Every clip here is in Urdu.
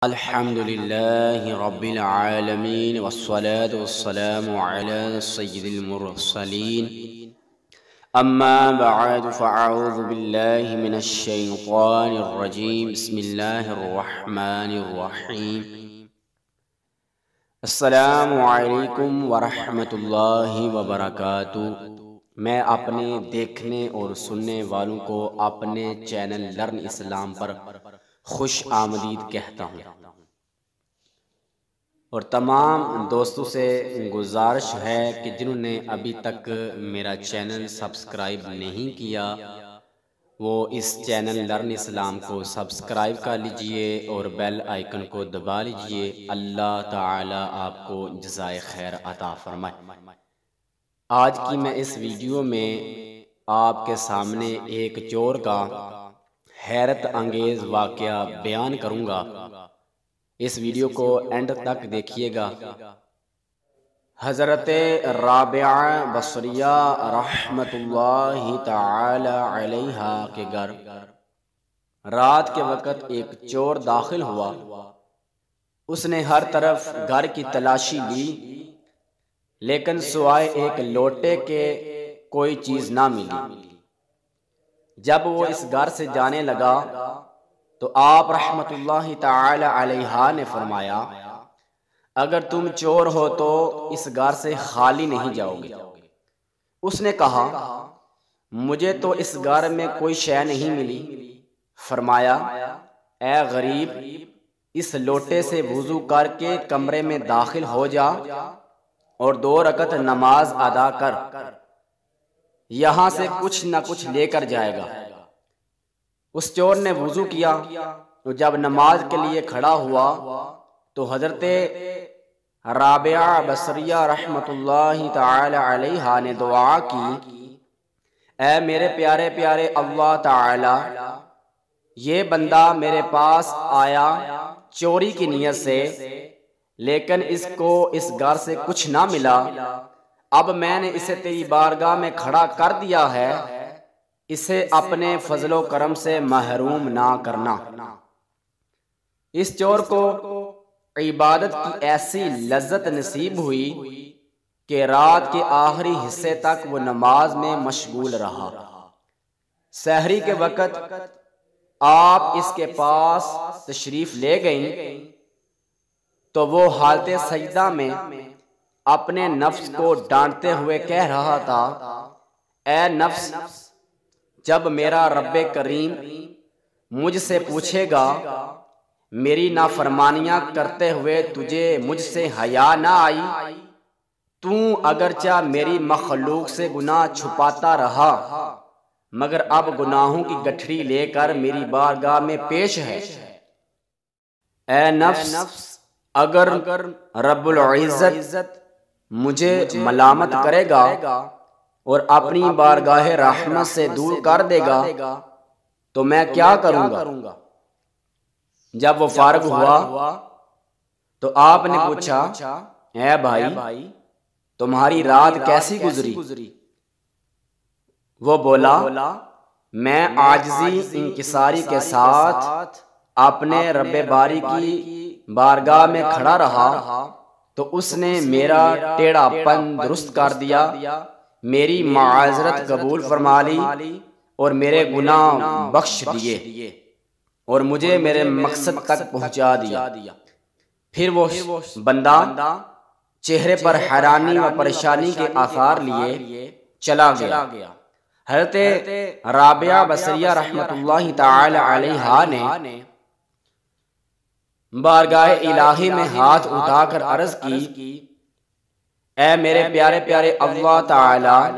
الحمد لله رب العالمين والصلاة والسلام على سيد المرسلين أما بعد فأعوذ بالله من الشيطان الرجيم بسم الله الرحمن الرحيم السلام علیکم ورحمۃ اللہ وبرکاتہ۔ میں اپنے دیکھنے اور سننے والوں کو اپنے چینل لرن اسلام پر خوش آمدید کہتا ہوں، اور تمام دوستوں سے گزارش ہے کہ جنہوں نے ابھی تک میرا چینل سبسکرائب نہیں کیا وہ اس چینل لرن اسلام کو سبسکرائب کر لیجئے اور بیل آئیکن کو دبا لیجئے۔ اللہ تعالی آپ کو جزائے خیر عطا فرمائے۔ آج کی میں اس ویڈیو میں آپ کے سامنے ایک چور کا حیرت انگیز واقعہ بیان کروں گا۔ اس ویڈیو کو اینڈ تک دیکھیے گا۔ حضرت رابعہ بصریہ رحمت اللہ تعالی علیہا کے گھر رات کے وقت ایک چور داخل ہوا۔ اس نے ہر طرف گھر کی تلاشی لی، لیکن سوائے ایک لوٹے کے کوئی چیز نہ ملی۔ جب وہ اس گھر سے جانے لگا تو آپ رحمت اللہ تعالی علیہ نے فرمایا، اگر تم چور ہو تو اس گھر سے خالی نہیں جاؤ گے۔ اس نے کہا، مجھے تو اس گھر میں کوئی شے نہیں ملی۔ فرمایا، اے غریب، اس لوٹے سے وضو کر کے کمرے میں داخل ہو جا اور 2 رکعت نماز ادا کر، یہاں سے کچھ نہ کچھ لے کر جائے گا۔ اس چور نے وضو کیا تو جب نماز کے لیے کھڑا ہوا تو حضرت رابعہ بصریہ رحمت اللہ تعالی علیہ نے دعا کی، اے میرے پیارے پیارے اللہ تعالی، یہ بندہ میرے پاس آیا چوری کی نیت سے، لیکن اس کو اس گھر سے کچھ نہ ملا۔ اب میں نے اسے تیری بارگاہ میں کھڑا کر دیا ہے، اسے اپنے فضل و کرم سے محروم نہ کرنا۔ اس چور کو عبادت کی ایسی لذت نصیب ہوئی کہ رات کے آخری حصے تک وہ نماز میں مشغول رہا۔ سحری کے وقت آپ اس کے پاس تشریف لے گئیں تو وہ حالت سجدہ میں اپنے نفس کو ڈانٹتے ہوئے کہہ رہا تھا، اے نفس، جب میرا رب کریم مجھ سے پوچھے گا میری نافرمانیاں کرتے ہوئے تجھے مجھ سے حیا نہ آئی، تو اگرچہ میری مخلوق سے گناہ چھپاتا رہا مگر اب گناہوں کی گٹھڑی لے کر میری بارگاہ میں پیش ہے۔ اے نفس، اگر رب العزت مجھے ملامت کرے گا اور اپنی بارگاہ رحمت سے دور کر دے گا تو میں کیا کروں گا؟ جب وہ فارغ ہوا تو آپ نے پوچھا، اے بھائی، تمہاری رات کیسی گزری؟ وہ بولا، میں عاجزی انکساری کے ساتھ اپنے رب باری کی بارگاہ میں کھڑا رہا تو اس نے میرا ٹیڑھا پن درست کر دیا، میری معذرت قبول فرما لی اور میرے گناہ بخش دیے اور مجھے میرے مقصد تک پہنچا دیا۔ پھر وہ بندہ چہرے پر حیرانی و پریشانی کے آثار لیے چلا گیا۔ حضرت رابعہ بصریہ رحمت اللہ تعالی علیہ نے بارگاہ الہی میں ہاتھ اٹھا کر عرض کی، اے میرے پیارے پیارے اللہ تعالی،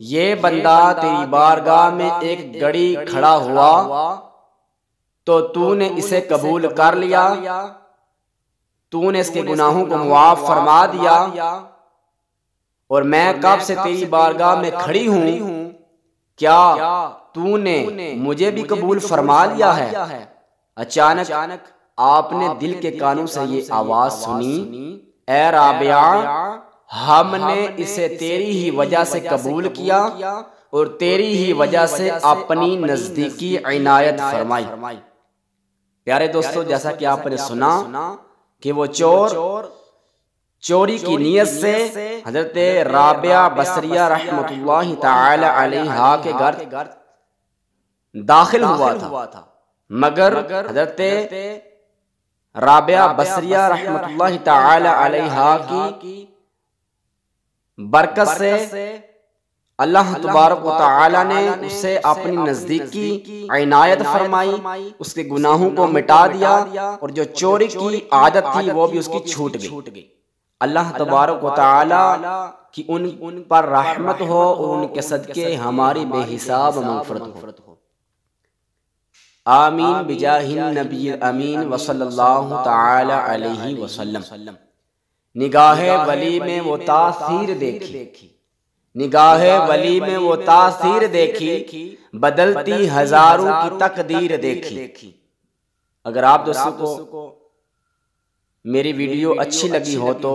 یہ بندہ تیری بارگاہ میں ایک گھڑی کھڑا ہوا تو تو نے اسے قبول کر لیا، تو نے اس کے گناہوں کو معاف فرما دیا، اور میں کب سے تیری بارگاہ میں کھڑی ہوں، کیا تو نے مجھے بھی قبول فرما لیا ہے؟ اچانک آپ نے دل کے کانوں سے یہ آواز سنی، اے رابعہ، ہم نے اسے تیری ہی وجہ سے قبول کیا اور تیری ہی وجہ سے اپنی نزدیکی عنایت فرمائی۔ پیارے دوستو، جیسا کہ آپ نے سنا کہ وہ چور چوری کی نیت سے حضرت رابعہ بصریہ رحمۃ اللہ تعالی علیہا کے گھر داخل ہوا تھا، مگر حضرت رابعہ بصریہ رحمۃ اللہ تعالی علیہا کی برکت سے اللہ تبارک و تعالی نے اسے اپنی نزدیکی عنایت فرمائی، اس کے گناہوں کو مٹا دیا، اور جو چوری کی عادت تھی وہ بھی اس کی چھوٹ گئی۔ اللہ تبارک و تعالی کی ان پر رحمت ہو اور ان کے صدقے ہماری بے حساب مغفرت ہو۔ آمین بجاہ النبی الامین وصلی اللہ تعالی علیہ وسلم۔ نگاہ ولی میں وہ تاثیر دیکھی، نگاہ ولی میں وہ تاثیر دیکھی، بدلتی ہزاروں کی تقدیر دیکھی۔ اگر آپ دوستوں کو میری ویڈیو اچھی لگی ہو تو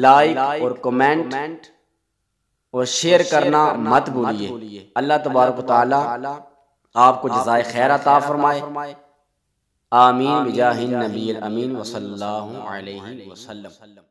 لائک اور کمنٹ اور شیئر کرنا مت بھولیے۔ اللہ تبارک و تعالی آپ کو جزائے خیر عطا فرمائے۔ آمین بجاہ النبی الامین وصلی اللہ علیہ وسلم۔